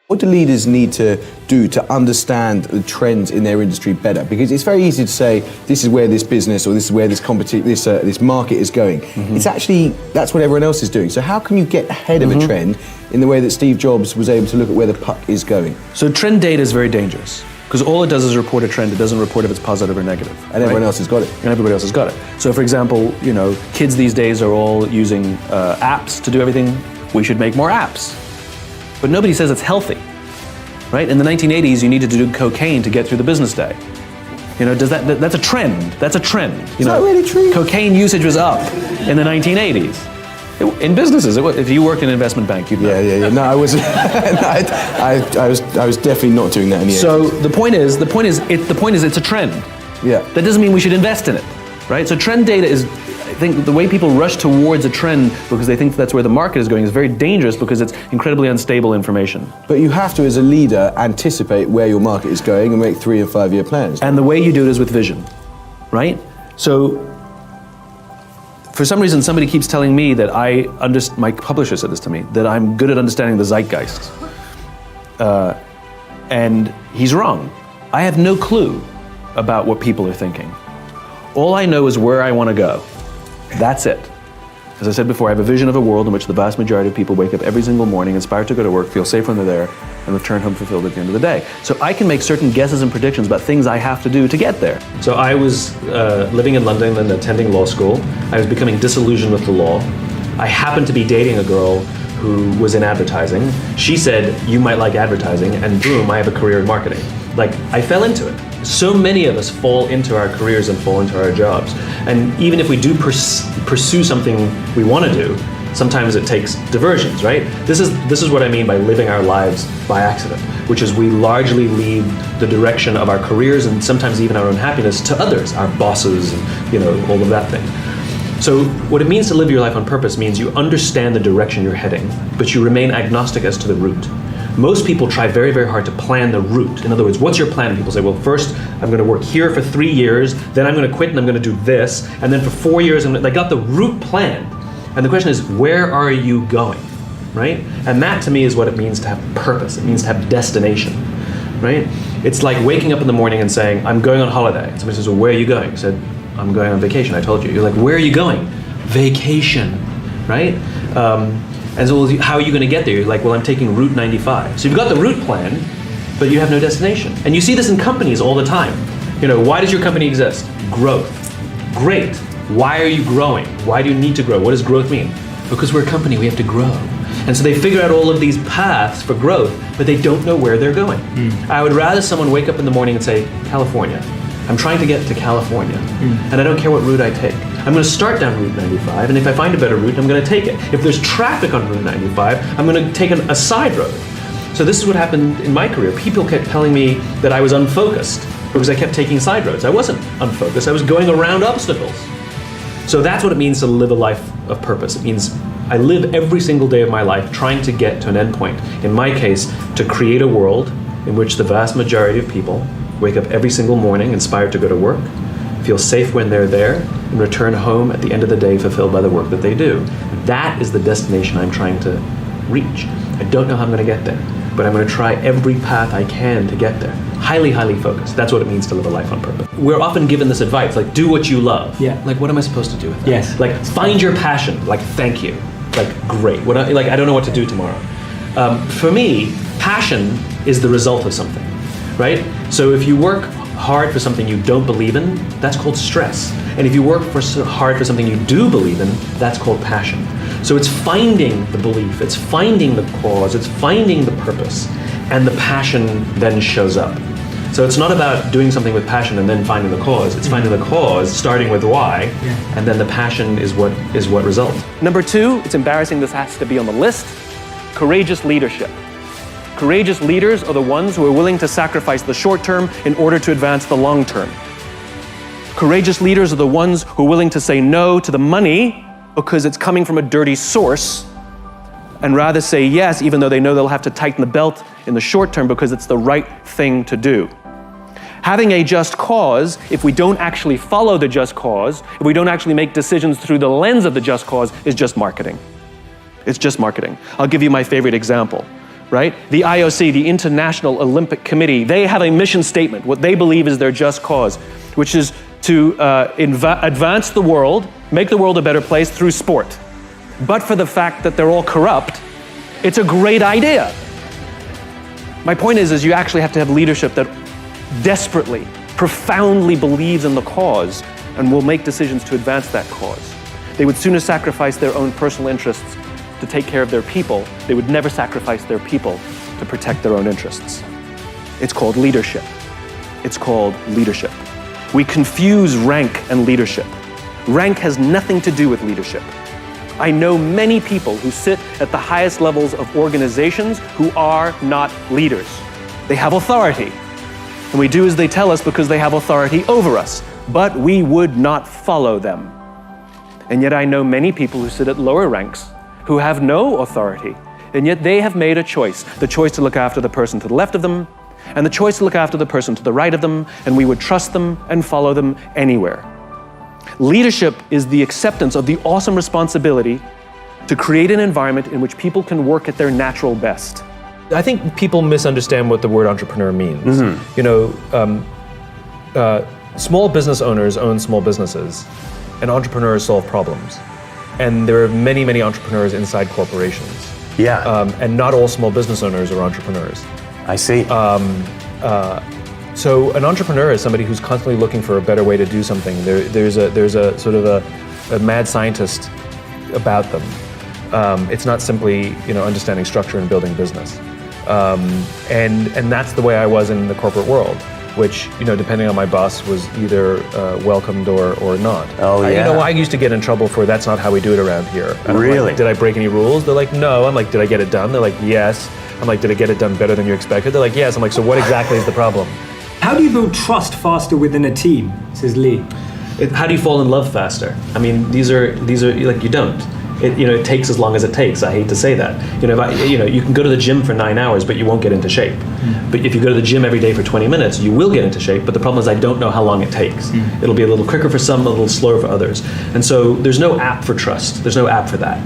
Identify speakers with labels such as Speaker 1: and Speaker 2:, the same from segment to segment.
Speaker 1: What do leaders need to do to understand the trends in their industry better? Because it's very easy to say, this is where this business or this is where this market is going. It's actually, that's what everyone else is doing. So how can you get ahead of a trend in the way that Steve Jobs was able to look at where the puck is going?
Speaker 2: So trend data is very dangerous, because all it does is report a trend. It doesn't report if it's positive or negative.
Speaker 1: And everyone else has got it.
Speaker 2: And everybody else has got it. So for example, kids these days are all using apps to do everything. We should make more apps. But nobody says it's healthy, right? In the 1980s, you needed to do cocaine to get through the business day. That's a trend. That's a trend.
Speaker 1: Is that really true?
Speaker 2: Cocaine usage was up in the 1980s. In businesses, if you worked in an investment bank, you'd know.
Speaker 1: Yeah. No, I was, I was definitely not doing that in the 80s.
Speaker 2: So the point is, it's a trend.
Speaker 1: Yeah.
Speaker 2: That doesn't mean we should invest in it, right? So trend data is, I think the way people rush towards a trend because they think that's where the market is going is very dangerous, because it's incredibly unstable information.
Speaker 1: But you have to, as a leader, anticipate where your market is going and make 3 and 5 year plans.
Speaker 2: And the way you do it is with vision, right? So for some reason, somebody keeps telling me that my publisher said this to me, that I'm good at understanding the zeitgeist. And he's wrong. I have no clue about what people are thinking. All I know is where I want to go. That's it. As I said before, I have a vision of a world in which the vast majority of people wake up every single morning inspired to go to work, feel safe when they're there, and return home fulfilled at the end of the day. So I can make certain guesses and predictions about things I have to do to get there. So I was living in London and attending law school. I was becoming disillusioned with the law. I happened to be dating a girl who was in advertising. She said, you might like advertising, and boom, I have a career in marketing. I fell into it. So many of us fall into our careers and fall into our jobs. And even if we do pursue something we want to do, sometimes it takes diversions, right? This is what I mean by living our lives by accident, which is we largely leave the direction of our careers and sometimes even our own happiness to others, our bosses, and all of that thing. So what it means to live your life on purpose means you understand the direction you're heading, but you remain agnostic as to the route. Most people try very, very hard to plan the route. In other words, what's your plan? And people say, well, first I'm going to work here for 3 years, then I'm going to quit and I'm going to do this, and then for 4 years, they got the route planned. And the question is, where are you going, right? And that to me is what it means to have purpose. It means to have destination, right? It's like waking up in the morning and saying, I'm going on holiday. And somebody says, well, where are you going? I said, I'm going on vacation, I told you. You're like, where are you going? Vacation, right? And so how are you going to get there? You're like, well, I'm taking Route 95. So you've got the route plan, but you have no destination. And you see this in companies all the time. Why does your company exist? Growth. Great. Why are you growing? Why do you need to grow? What does growth mean? Because we're a company, we have to grow. And so they figure out all of these paths for growth, but they don't know where they're going. I would rather someone wake up in the morning and say, California. I'm trying to get to California, and I don't care what route I take. I'm going to start down Route 95, and if I find a better route, I'm going to take it. If there's traffic on Route 95, I'm going to take a side road. So this is what happened in my career. People kept telling me that I was unfocused because I kept taking side roads. I wasn't unfocused. I was going around obstacles. So that's what it means to live a life of purpose. It means I live every single day of my life trying to get to an endpoint. In my case, to create a world in which the vast majority of people wake up every single morning inspired to go to work, feel safe when they're there, and return home at the end of the day fulfilled by the work that they do. That is the destination I'm trying to reach. I don't know how I'm going to get there, but I'm going to try every path I can to get there. Highly, highly focused. That's what it means to live a life on purpose. We're often given this advice, do what you love.
Speaker 3: Yeah.
Speaker 2: What am I supposed to do with that?
Speaker 3: Yes.
Speaker 2: Find your passion. Thank you. Great. I don't know what to do tomorrow. For me, passion is the result of something. Right? So if you work hard for something you don't believe in, that's called stress. And if you work hard for something you do believe in, that's called passion. So it's finding the belief, it's finding the cause, it's finding the purpose, and the passion then shows up. So it's not about doing something with passion and then finding the cause. It's finding the cause, starting with why, and then the passion is what results. Number 2, it's embarrassing, this has to be on the list, courageous leadership. Courageous leaders are the ones who are willing to sacrifice the short term in order to advance the long term. Courageous leaders are the ones who are willing to say no to the money because it's coming from a dirty source, and rather say yes even though they know they'll have to tighten the belt in the short term because it's the right thing to do. Having a just cause, if we don't actually follow the just cause, if we don't actually make decisions through the lens of the just cause, is just marketing. It's just marketing. I'll give you my favorite example. right? The IOC, the International Olympic Committee, they have a mission statement, what they believe is their just cause, which is to advance the world, make the world a better place through sport. But for the fact that they're all corrupt, it's a great idea. My point is you actually have to have leadership that desperately, profoundly believes in the cause and will make decisions to advance that cause. They would sooner sacrifice their own personal interests to take care of their people. They would never sacrifice their people to protect their own interests. It's called leadership. It's called leadership. We confuse rank and leadership. Rank has nothing to do with leadership. I know many people who sit at the highest levels of organizations who are not leaders. They have authority, and we do as they tell us because they have authority over us, but we would not follow them. And yet I know many people who sit at lower ranks who have no authority, and yet they have made a choice, the choice to look after the person to the left of them, and the choice to look after the person to the right of them, and we would trust them and follow them anywhere. Leadership is the acceptance of the awesome responsibility to create an environment in which people can work at their natural best.
Speaker 3: I think people misunderstand what the word entrepreneur means. You know, small business owners own small businesses, and entrepreneurs solve problems. And there are many, many entrepreneurs inside corporations.
Speaker 4: Yeah.
Speaker 3: And not all small business owners are entrepreneurs.
Speaker 4: I see.
Speaker 3: So an entrepreneur is somebody who's constantly looking for a better way to do something. There's a sort of a mad scientist about them. It's not simply, you know, understanding structure and building business. And that's the way I was in the corporate world, which, you know, depending on my boss, was either welcomed or not.
Speaker 4: Oh, yeah.
Speaker 3: You know, I used to get in trouble for that's not how we do it around here. And
Speaker 4: Really?
Speaker 3: I'm like, did I break any rules? They're like, no. I'm like, did I get it done? They're like, yes. I'm like, did I get it done better than you expected? They're like, yes. I'm like, so what exactly is the problem?
Speaker 5: How do you build trust faster within a team, says Lee?
Speaker 2: How do you fall in love faster? I mean, these are like, you don't. It takes as long as it takes. I hate to say that. You can go to the gym for 9 hours, but you won't get into shape. But if you go to the gym every day for 20 minutes, you will get into shape. But the problem is I don't know how long it takes. It'll be a little quicker for some, a little slower for others. And so there's no app for trust. There's no app for that.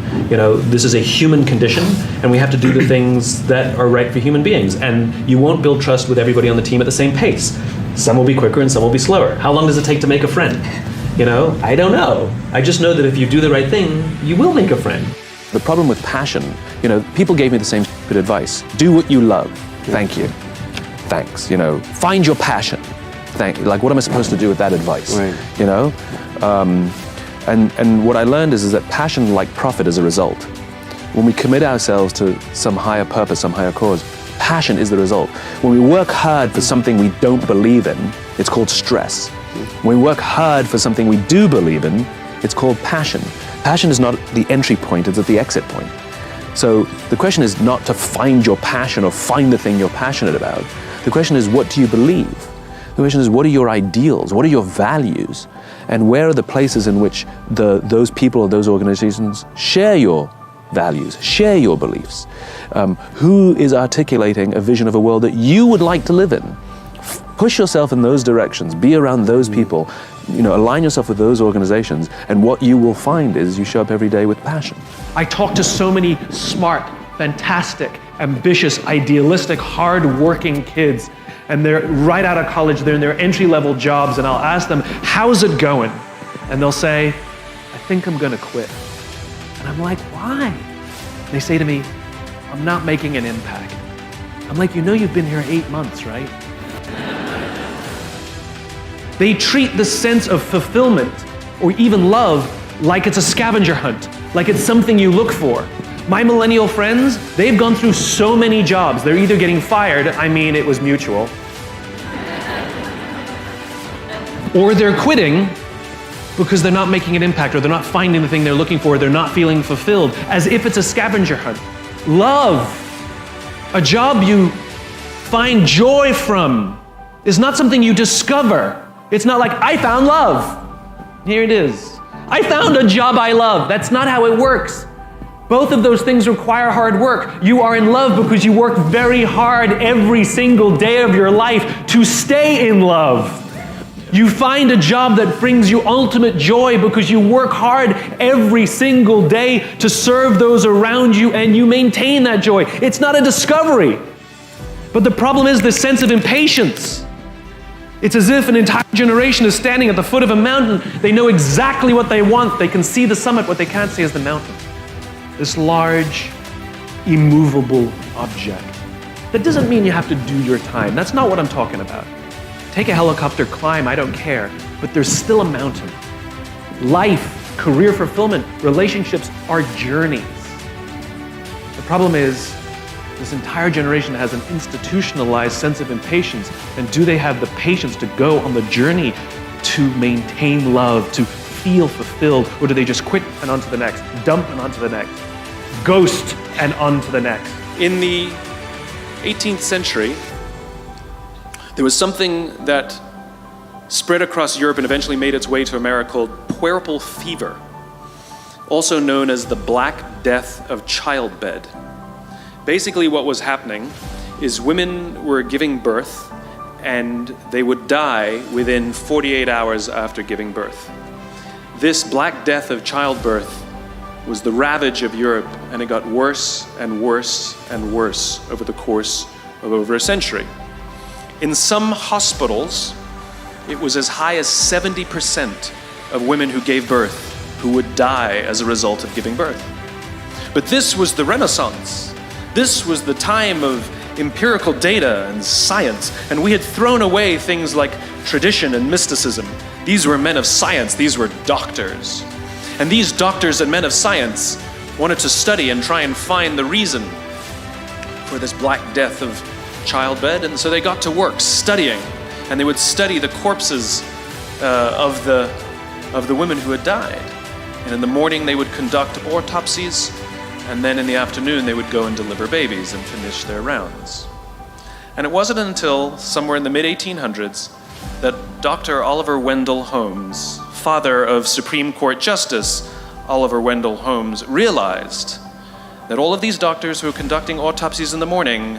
Speaker 2: This is a human condition, and we have to do the things that are right for human beings. And you won't build trust with everybody on the team at the same pace. Some will be quicker and some will be slower. How long does it take to make a friend? I don't know. I just know that if you do the right thing, you will make a friend. The problem with passion, people gave me the same good advice. Do what you love. Thank you. Thanks. Find your passion. Like, what am I supposed to do with that advice?
Speaker 4: Right.
Speaker 2: And what I learned is that passion, like profit, is a result. When we commit ourselves to some higher purpose, some higher cause, passion is the result. When we work hard for something we don't believe in, it's called stress. When we work hard for something we do believe in, it's called passion. Passion is not the entry point, it's at the exit point. So the question is not to find your passion or find the thing you're passionate about. The question is, what do you believe? The question is, what are your ideals? What are your values? And where are the places in which those people or those organizations share your values, share your beliefs? Who is articulating a vision of a world that you would like to live in? Push yourself in those directions, be around those people, align yourself with those organizations, and what you will find is you show up every day with passion. I talk to so many smart, fantastic, ambitious, idealistic, hard-working kids, and they're right out of college, they're in their entry-level jobs, and I'll ask them, how's it going? And they'll say, I think I'm gonna quit. And I'm like, why? They say to me, I'm not making an impact. I'm like, you've been here 8 months, right? They treat the sense of fulfillment or even love like it's a scavenger hunt, like it's something you look for. My millennial friends, they've gone through so many jobs. They're either getting fired, it was mutual, or they're quitting because they're not making an impact, or they're not finding the thing they're looking for, they're not feeling fulfilled, as if it's a scavenger hunt. Love, a job you find joy from, is not something you discover. It's not like, I found love. Here it is. I found a job I love. That's not how it works. Both of those things require hard work. You are in love because you work very hard every single day of your life to stay in love. You find a job that brings you ultimate joy because you work hard every single day to serve those around you, and you maintain that joy. It's not a discovery. But the problem is the sense of impatience. It's as if an entire generation is standing at the foot of a mountain. They know exactly what they want. They can see the summit. What they can't see is the mountain. This large, immovable object. That doesn't mean you have to do your time. That's not what I'm talking about. Take a helicopter climb, I don't care. But there's still a mountain. Life, career fulfillment, relationships are journeys. The problem is, this entire generation has an institutionalized sense of impatience, and do they have the patience to go on the journey to maintain love, to feel fulfilled, or do they just quit and on to the next, dump and on to the next, ghost and on to the next?
Speaker 4: In the 18th century, there was something that spread across Europe and eventually made its way to America called puerperal fever, also known as the Black Death of childbed. Basically what was happening is women were giving birth and they would die within 48 hours after giving birth. This Black Death of childbirth was the ravage of Europe, and it got worse and worse and worse over the course of over a century. In some hospitals, it was as high as 70% of women who gave birth who would die as a result of giving birth. But this was the Renaissance. This was the time of empirical data and science, and we had thrown away things like tradition and mysticism. These were men of science, these were doctors. And these doctors and men of science wanted to study and try and find the reason for this Black Death of childbed, and so they got to work studying, and they would study the corpses of the women who had died. And in the morning they would conduct autopsies, and then in the afternoon they would go and deliver babies and finish their rounds. And it wasn't until somewhere in the mid-1800s that Dr. Oliver Wendell Holmes, father of Supreme Court Justice Oliver Wendell Holmes, realized that all of these doctors who were conducting autopsies in the morning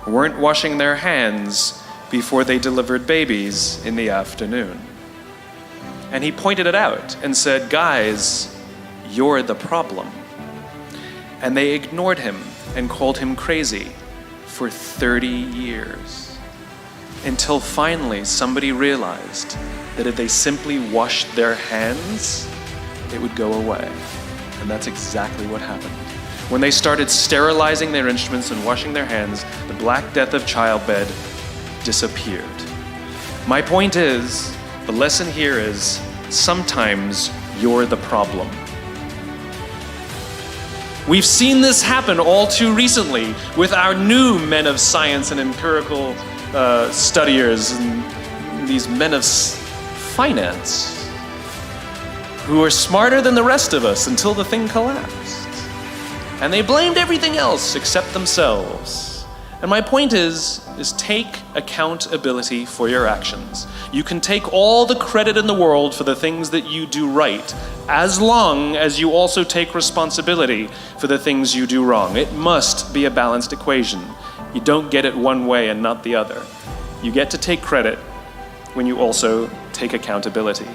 Speaker 4: weren't washing their hands before they delivered babies in the afternoon. And he pointed it out and said, "Guys, you're the problem." And they ignored him and called him crazy for 30 years. Until finally somebody realized that if they simply washed their hands, it would go away. And that's exactly what happened. When they started sterilizing their instruments and washing their hands, the Black Death of childbed disappeared. My point is, the lesson here is, sometimes you're the problem. We've seen this happen all too recently with our new men of science and empirical studiers and these men of finance who are smarter than the rest of us until the thing collapsed. And they blamed everything else except themselves. And my point is take accountability for your actions. You can take all the credit in the world for the things that you do right, as long as you also take responsibility for the things you do wrong. It must be a balanced equation. You don't get it one way and not the other. You get to take credit when you also take accountability.